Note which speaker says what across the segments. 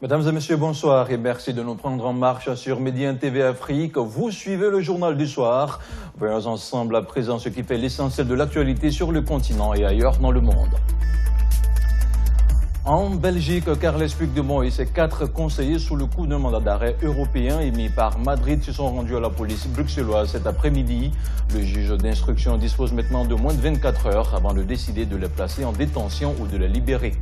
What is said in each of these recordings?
Speaker 1: Mesdames et messieurs, bonsoir et merci de nous prendre en marche sur Média TV Afrique. Vous suivez le journal du soir. Voyons ensemble à présent ce qui fait l'essentiel de l'actualité sur le continent et ailleurs dans le monde. En Belgique, Carles Puigdemont et ses 4 conseillers sous le coup d'un mandat d'arrêt européen émis par Madrid se sont rendus à la police bruxelloise cet après-midi. Le juge d'instruction dispose maintenant de moins de 24 heures avant de décider de les placer en détention ou de les libérer.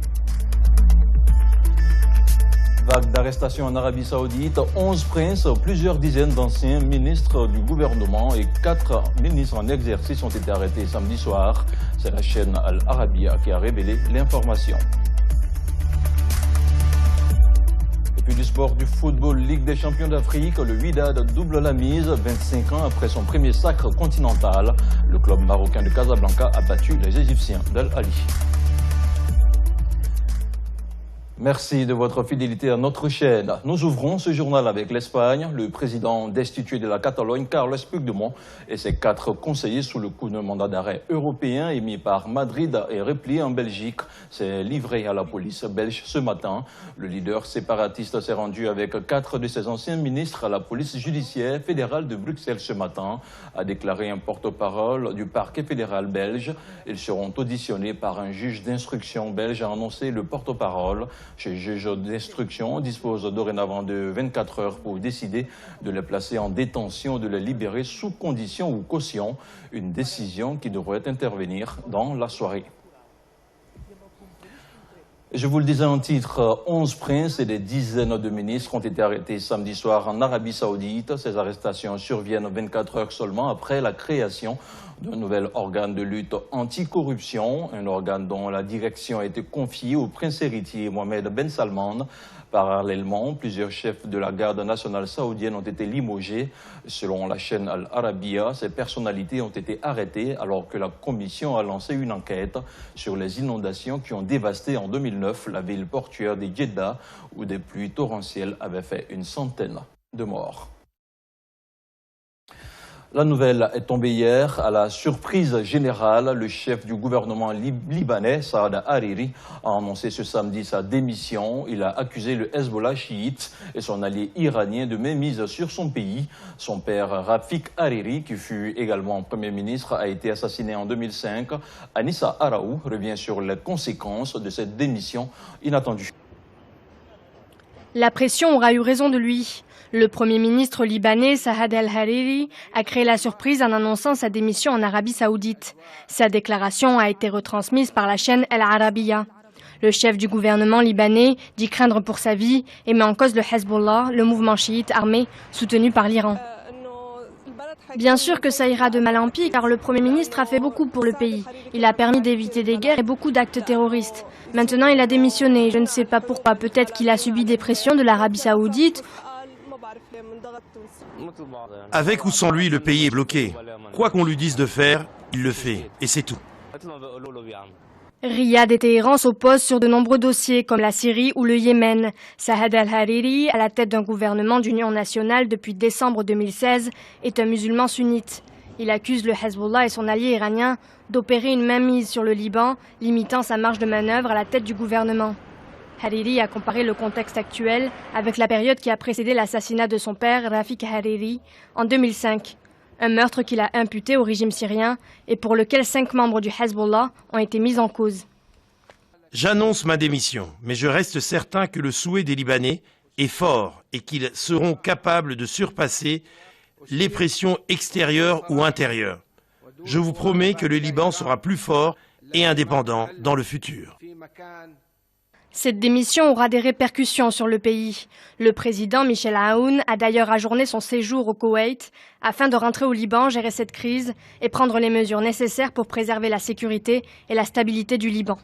Speaker 1: Vague d'arrestations en Arabie Saoudite, 11 princes, plusieurs dizaines d'anciens ministres du gouvernement et 4 ministres en exercice ont été arrêtés samedi soir. C'est la chaîne Al Arabiya qui a révélé l'information. Et puis du sport, du football, Ligue des champions d'Afrique, le Wydad double la mise 25 ans après son premier sacre continental. Le club marocain de Casablanca a battu les Égyptiens d'Al Ahly. Merci de votre fidélité à notre chaîne. Nous ouvrons ce journal avec l'Espagne. Le président destitué de la Catalogne, Carles Puigdemont, et ses 4 conseillers sous le coup d'un mandat d'arrêt européen émis par Madrid et replié en Belgique s'est livré à la police belge ce matin. Le leader séparatiste s'est rendu avec 4 de ses anciens ministres à la police judiciaire fédérale de Bruxelles ce matin, a déclaré un porte-parole du parquet fédéral belge. Ils seront auditionnés par un juge d'instruction belge, a annoncé le porte-parole. Ce juge d'instruction dispose dorénavant de 24 heures pour décider de les placer en détention ou de les libérer sous condition ou caution, une décision qui devrait intervenir dans la soirée. Je vous le disais en titre, 11 princes et des dizaines de ministres ont été arrêtés samedi soir en Arabie Saoudite. Ces arrestations surviennent 24 heures seulement après la création d'un nouvel organe de lutte anticorruption, un organe dont la direction a été confiée au prince héritier Mohamed Ben Salman. Parallèlement, plusieurs chefs de la garde nationale saoudienne ont été limogés. Selon la chaîne Al Arabiya, ces personnalités ont été arrêtées alors que la commission a lancé une enquête sur les inondations qui ont dévasté en 2009 la ville portuaire de Jeddah, où des pluies torrentielles avaient fait une centaine de morts. La nouvelle est tombée hier à la surprise générale. Le chef du gouvernement libanais, Saad Hariri, a annoncé ce samedi sa démission. Il a accusé le Hezbollah chiite et son allié iranien de mainmise sur son pays. Son père, Rafik Hariri, qui fut également Premier ministre, a été assassiné en 2005. Anissa Araou revient sur les conséquences de cette démission inattendue.
Speaker 2: La pression aura eu raison de lui. Le Premier ministre libanais, Saad al-Hariri, a créé la surprise en annonçant sa démission en Arabie Saoudite. Sa déclaration a été retransmise par la chaîne Al Arabiya. Le chef du gouvernement libanais dit craindre pour sa vie et met en cause le Hezbollah, le mouvement chiite armé soutenu par l'Iran. Bien sûr que ça ira de mal en pis car le Premier ministre a fait beaucoup pour le pays. Il a permis d'éviter des guerres et beaucoup d'actes terroristes. Maintenant il a démissionné, je ne sais pas pourquoi, peut-être qu'il a subi des pressions de l'Arabie Saoudite.
Speaker 3: Avec ou sans lui, le pays est bloqué. Quoi qu'on lui dise de faire, il le fait, et c'est tout.
Speaker 2: Riyad et Téhéran s'opposent sur de nombreux dossiers comme la Syrie ou le Yémen. Saad al-Hariri, à la tête d'un gouvernement d'union nationale depuis décembre 2016, est un musulman sunnite. Il accuse le Hezbollah et son allié iranien d'opérer une mainmise sur le Liban, limitant sa marge de manœuvre à la tête du gouvernement. Hariri a comparé le contexte actuel avec la période qui a précédé l'assassinat de son père, Rafik Hariri, en 2005. Un meurtre qu'il a imputé au régime syrien et pour lequel 5 membres du Hezbollah ont été mis en cause.
Speaker 3: J'annonce ma démission, mais je reste certain que le souhait des Libanais est fort et qu'ils seront capables de surpasser les pressions extérieures ou intérieures. Je vous promets que le Liban sera plus fort et indépendant dans le futur.
Speaker 2: Cette démission aura des répercussions sur le pays. Le président Michel Aoun a d'ailleurs ajourné son séjour au Koweït afin de rentrer au Liban, gérer cette crise et prendre les mesures nécessaires pour préserver la sécurité et la stabilité du Liban.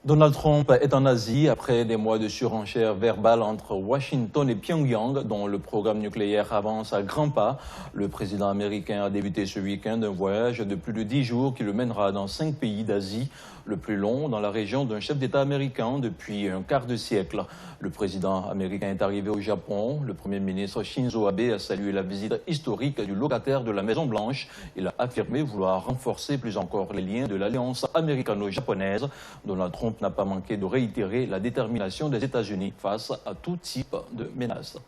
Speaker 1: Donald Trump est en Asie après des mois de surenchère verbale entre Washington et Pyongyang, dont le programme nucléaire avance à grands pas. Le président américain a débuté ce week-end un voyage de plus de 10 jours qui le mènera dans 5 pays d'Asie, le plus long dans la région d'un chef d'État américain depuis un quart de siècle. Le président américain est arrivé au Japon. Le Premier ministre Shinzo Abe a salué la visite historique du locataire de la Maison-Blanche. Il a affirmé vouloir renforcer plus encore les liens de l'alliance américano-japonaise. Donald Trump Trump n'a pas manqué de réitérer la détermination des États-Unis face à tout type de menace.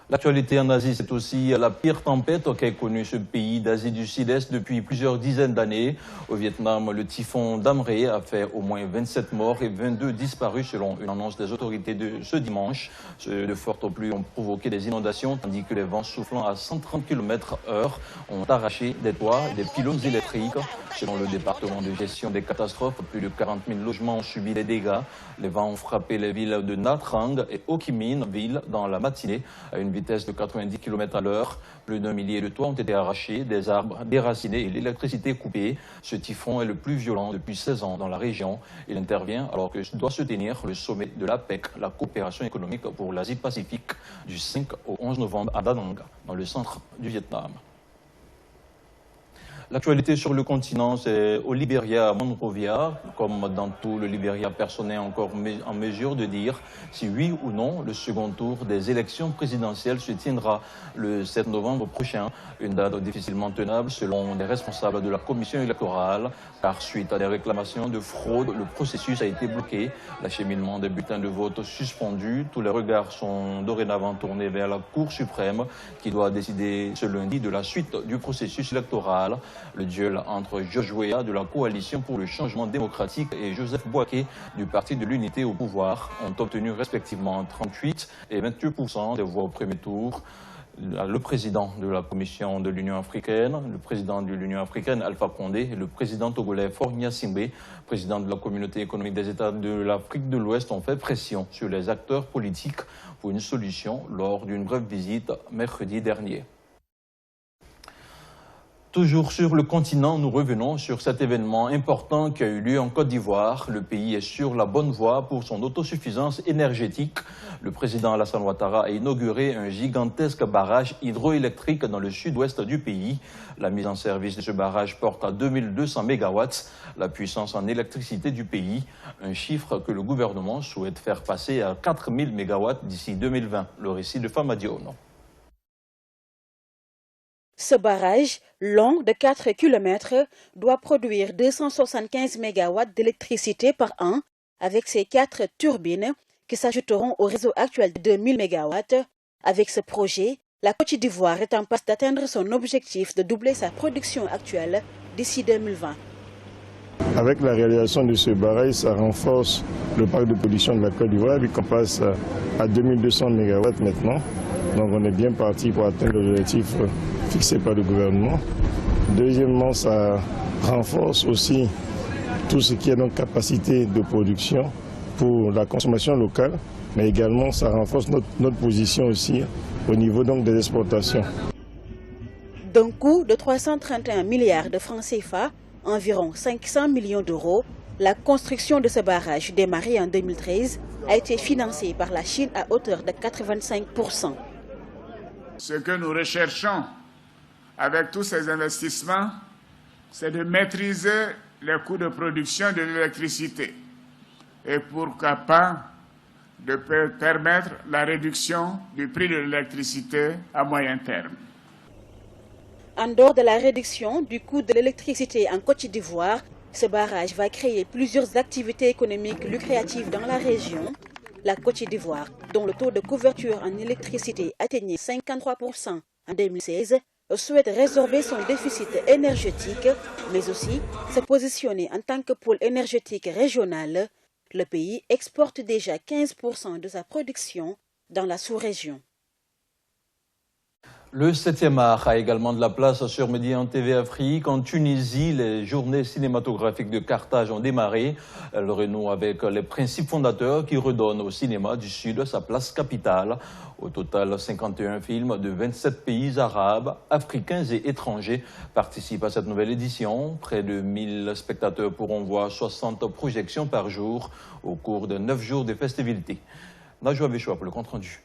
Speaker 1: L'actualité en Asie, c'est aussi la pire tempête qu'a connue ce pays d'Asie du Sud-Est depuis plusieurs dizaines d'années. Au Vietnam, le typhon Damré a fait au moins 27 morts et 22 disparus selon une annonce des autorités de ce dimanche. De fortes pluies ont provoqué des inondations tandis que les vents soufflant à 130 km/h ont arraché des toits et des pylônes électriques. Selon le département de gestion des catastrophes, plus de 40 000 logements ont subi des dégâts. Les vents ont frappé les villes de Nha Trang et Ho Chi Minh Ville dans la matinée à une vitesse de 90 km/h. Plus d'un millier de toits ont été arrachés, des arbres déracinés et l'électricité coupée. Ce typhon est le plus violent depuis 16 ans dans la région. Il intervient alors que doit se tenir le sommet de l'APEC, la coopération économique pour l'Asie-Pacifique, du 5 au 11 novembre à Da Nang, dans le centre du Vietnam. L'actualité sur le continent, c'est au Libéria, à Monrovia. Comme dans tout le Libéria, personne n'est encore en mesure de dire si oui ou non le second tour des élections présidentielles se tiendra le 7 novembre prochain. Une date difficilement tenable selon les responsables de la commission électorale, car suite à des réclamations de fraude, le processus a été bloqué. L'acheminement des bulletins de vote suspendu. Tous les regards sont dorénavant tournés vers la Cour suprême qui doit décider ce lundi de la suite du processus électoral. Le duel entre George Weah de la Coalition pour le changement démocratique et Joseph Boaké du Parti de l'unité au pouvoir ont obtenu respectivement 38 et 28% des voix au premier tour. Le président de la Commission de l'Union africaine, le président de l'Union africaine Alpha Condé et le président togolais Faure Gnassingbé, président de la Communauté économique des États de l'Afrique de l'Ouest, ont fait pression sur les acteurs politiques pour une solution lors d'une brève visite mercredi dernier. Toujours sur le continent, nous revenons sur cet événement important qui a eu lieu en Côte d'Ivoire. Le pays est sur la bonne voie pour son autosuffisance énergétique. Le président Alassane Ouattara a inauguré un gigantesque barrage hydroélectrique dans le sud-ouest du pays. La mise en service de ce barrage porte à 2200 MW la puissance en électricité du pays, un chiffre que le gouvernement souhaite faire passer à 4000 MW d'ici 2020. Le récit de Fama Diono.
Speaker 4: Ce barrage, long de 4 km, doit produire 275 MW d'électricité par an avec ses 4 turbines qui s'ajouteront au réseau actuel de 2000 MW. Avec ce projet, la Côte d'Ivoire est en passe d'atteindre son objectif de doubler sa production actuelle d'ici 2020.
Speaker 5: Avec la réalisation de ce barrage, ça renforce le parc de production de la Côte d'Ivoire, vu qu'on passe à 2200 MW maintenant. Donc on est bien parti pour atteindre l'objectif fixé par le gouvernement. Deuxièmement, ça renforce aussi tout ce qui est donc capacité de production pour la consommation locale, mais également ça renforce notre position aussi au niveau donc des exportations.
Speaker 4: D'un coût de 331 milliards de francs CFA, environ 500 millions d'euros, la construction de ce barrage démarré en 2013 a été financée par la Chine à hauteur de 85%.
Speaker 6: Ce que nous recherchons avec tous ces investissements, c'est de maîtriser les coûts de production de l'électricité et pourquoi pas de permettre la réduction du prix de l'électricité à moyen terme.
Speaker 4: En dehors de la réduction du coût de l'électricité en Côte d'Ivoire, ce barrage va créer plusieurs activités économiques lucratives dans la région. La Côte d'Ivoire, dont le taux de couverture en électricité atteignait 53% en 2016, souhaite résorber son déficit énergétique, mais aussi se positionner en tant que pôle énergétique régional. Le pays exporte déjà 15% de sa production dans la sous-région.
Speaker 1: Le 7e art a également de la place sur Médian TV Afrique. En Tunisie, les journées cinématographiques de Carthage ont démarré. Elles renouent avec les principes fondateurs qui redonnent au cinéma du Sud sa place capitale. Au total, 51 films de 27 pays arabes, africains et étrangers participent à cette nouvelle édition. Près de 1000 spectateurs pourront voir 60 projections par jour au cours de 9 jours de festivités. Najwa Béchoua pour le compte-rendu.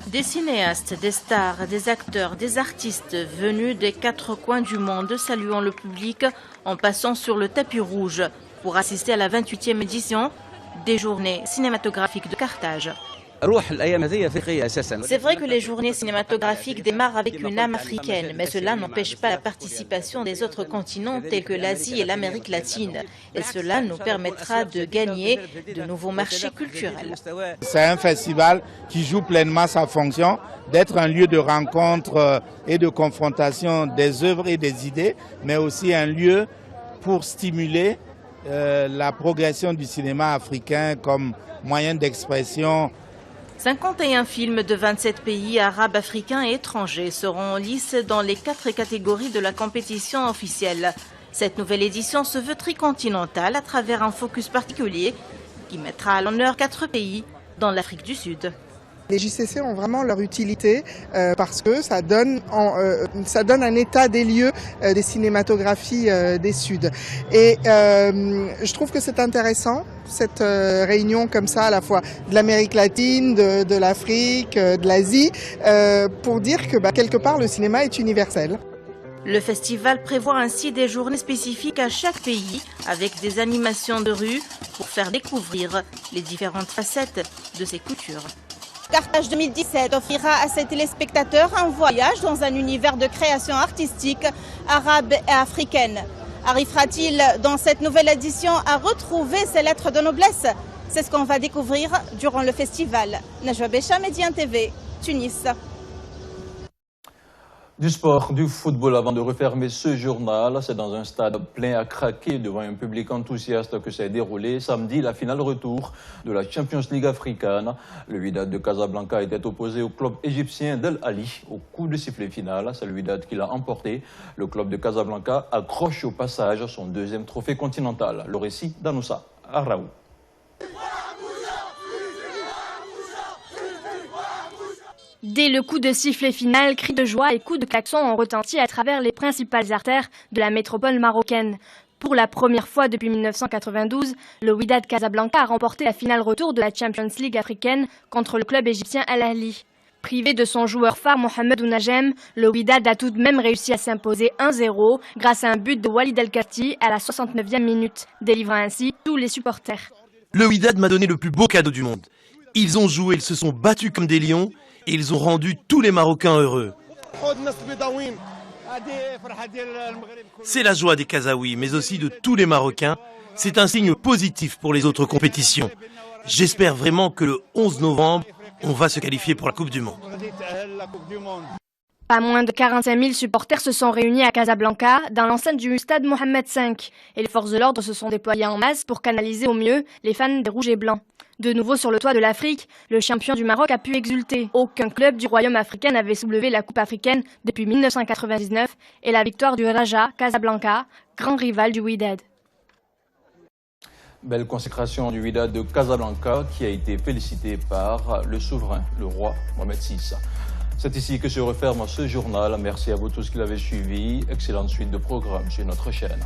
Speaker 7: Des cinéastes, des stars, des acteurs, des artistes venus des 4 coins du monde saluant le public en passant sur le tapis rouge pour assister à la 28e édition des journées cinématographiques de Carthage. C'est vrai que les journées cinématographiques démarrent avec une âme africaine, mais cela n'empêche pas la participation des autres continents tels que l'Asie et l'Amérique latine. Et cela nous permettra de gagner de nouveaux marchés culturels.
Speaker 8: C'est un festival qui joue pleinement sa fonction d'être un lieu de rencontre et de confrontation des œuvres et des idées, mais aussi un lieu pour stimuler la progression du cinéma africain comme moyen d'expression.
Speaker 7: 51 films de 27 pays arabes, africains et étrangers seront en lice dans les 4 catégories de la compétition officielle. Cette nouvelle édition se veut tricontinentale à travers un focus particulier qui mettra à l'honneur 4 pays dans l'Afrique du Sud.
Speaker 9: Les JCC ont vraiment leur utilité parce que ça donne un état des lieux des cinématographies des Suds. Et je trouve que c'est intéressant, cette réunion comme ça, à la fois de l'Amérique latine, de l'Afrique, de l'Asie, pour dire que quelque part le cinéma est universel.
Speaker 7: Le festival prévoit ainsi des journées spécifiques à chaque pays avec des animations de rue pour faire découvrir les différentes facettes de ses cultures.
Speaker 10: Carthage 2017 offrira à ses téléspectateurs un voyage dans un univers de création artistique arabe et africaine. Arrivera-t-il dans cette nouvelle édition à retrouver ses lettres de noblesse? C'est ce qu'on va découvrir durant le festival. Najwa Bécha, Médien TV, Tunis.
Speaker 1: Du sport, du football avant de refermer ce journal. C'est dans un stade plein à craquer devant un public enthousiaste que s'est déroulé samedi la finale retour de la Champions League africaine. Le Wydad de Casablanca était opposé au club égyptien d'El Ali au coup de sifflet final. C'est le Wydad qui l'a emporté. Le club de Casablanca accroche au passage son deuxième trophée continental. Le récit d'Anoussa Araou.
Speaker 2: Dès le coup de sifflet final, cris de joie et coups de klaxon ont retenti à travers les principales artères de la métropole marocaine. Pour la première fois depuis 1992, le Wydad Casablanca a remporté la finale retour de la Champions League africaine contre le club égyptien Al Ahly. Privé de son joueur phare Mohamed Ounajem, le Wydad a tout de même réussi à s'imposer 1-0 grâce à un but de Walid El-Karti à la 69e minute, délivrant ainsi tous les supporters.
Speaker 3: Le Wydad m'a donné le plus beau cadeau du monde. Ils ont joué, ils se sont battus comme des lions et ils ont rendu tous les Marocains heureux. C'est la joie des Kazaouis, mais aussi de tous les Marocains. C'est un signe positif pour les autres compétitions. J'espère vraiment que le 11 novembre, on va se qualifier pour la Coupe du Monde.
Speaker 2: Pas moins de 45 000 supporters se sont réunis à Casablanca, dans l'enceinte du stade Mohamed V. Et les forces de l'ordre se sont déployées en masse pour canaliser au mieux les fans des Rouges et Blancs. De nouveau sur le toit de l'Afrique, le champion du Maroc a pu exulter. Aucun club du royaume africain n'avait soulevé la Coupe africaine depuis 1999 et la victoire du Raja Casablanca, grand rival du Wydad.
Speaker 1: Belle consécration du Wydad de Casablanca qui a été félicité par le souverain, le roi Mohamed VI. C'est ici que se referme ce journal. Merci à vous tous qui l'avez suivi. Excellente suite de programmes sur notre chaîne.